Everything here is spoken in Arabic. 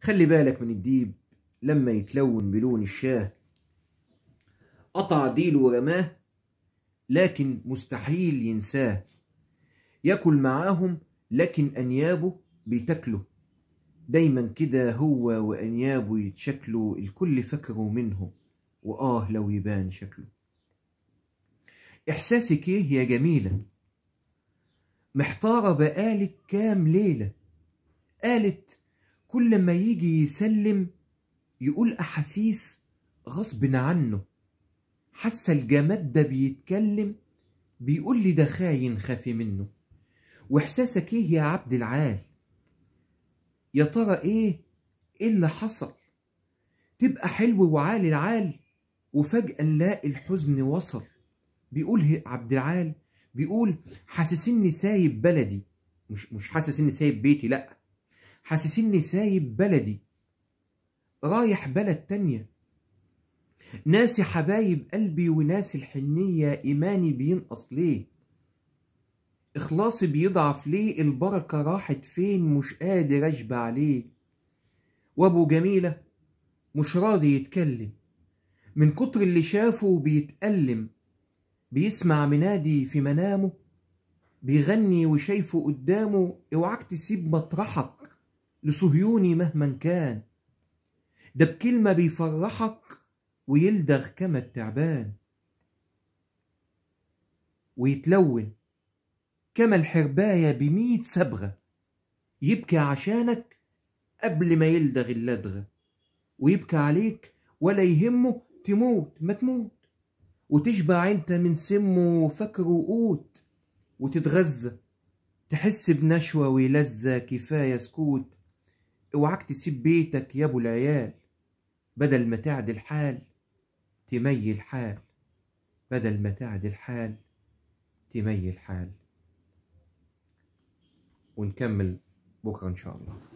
خلي بالك من الديب لما يتلون بلون الشاه، قطع ديله ورماه لكن مستحيل ينساه. ياكل معاهم لكن أنيابه بيتاكله، دايما كده هو وأنيابه يتشكلوا، الكل فاكره منهم لو يبان شكله. إحساسك إيه يا جميلة؟ محتارة بقالك كام ليلة. قالت كل ما يجي يسلم يقول أحاسيس غصب عنه، حاسة الجماد ده بيتكلم، بيقول لي ده خاين خافي منه. وإحساسك إيه يا عبد العال؟ يا ترى إيه اللي حصل؟ تبقى حلو وعالي العال وفجأة نلاقي الحزن وصل. بيقول عبد العال، بيقول حاسس اني سايب بلدي، مش حاسس اني سايب بيتي، لا، حاسس اني سايب بلدي رايح بلد تانية. ناسي حبايب قلبي وناسي الحنية، ايماني بينقص ليه، اخلاصي بيضعف ليه، البركة راحت فين، مش قادر اشبع ليه. وابو جميلة مش راضي يتكلم من كتر اللي شافه بيتألم، بيسمع منادي في منامه بيغني وشايفه قدامه، اوعاك تسيب مطرحك لصهيوني مهما كان، ده بكلمة بيفرحك ويلدغ كما التعبان، ويتلون كما الحرباية ب100 صبغة، يبكي عشانك قبل ما يلدغ اللدغة، ويبكي عليك ولا يهمه تموت ما تموت، وتشبع انت من سمه فاكره قوت، وتتغذى تحس بنشوة ولذة كفاية سكوت. اوعاك تسيب بيتك يا ابو العيال، بدل ما تعدل حال تميل حال، بدل ما تعدل حال تميل حال. ونكمل بكرة إن شاء الله.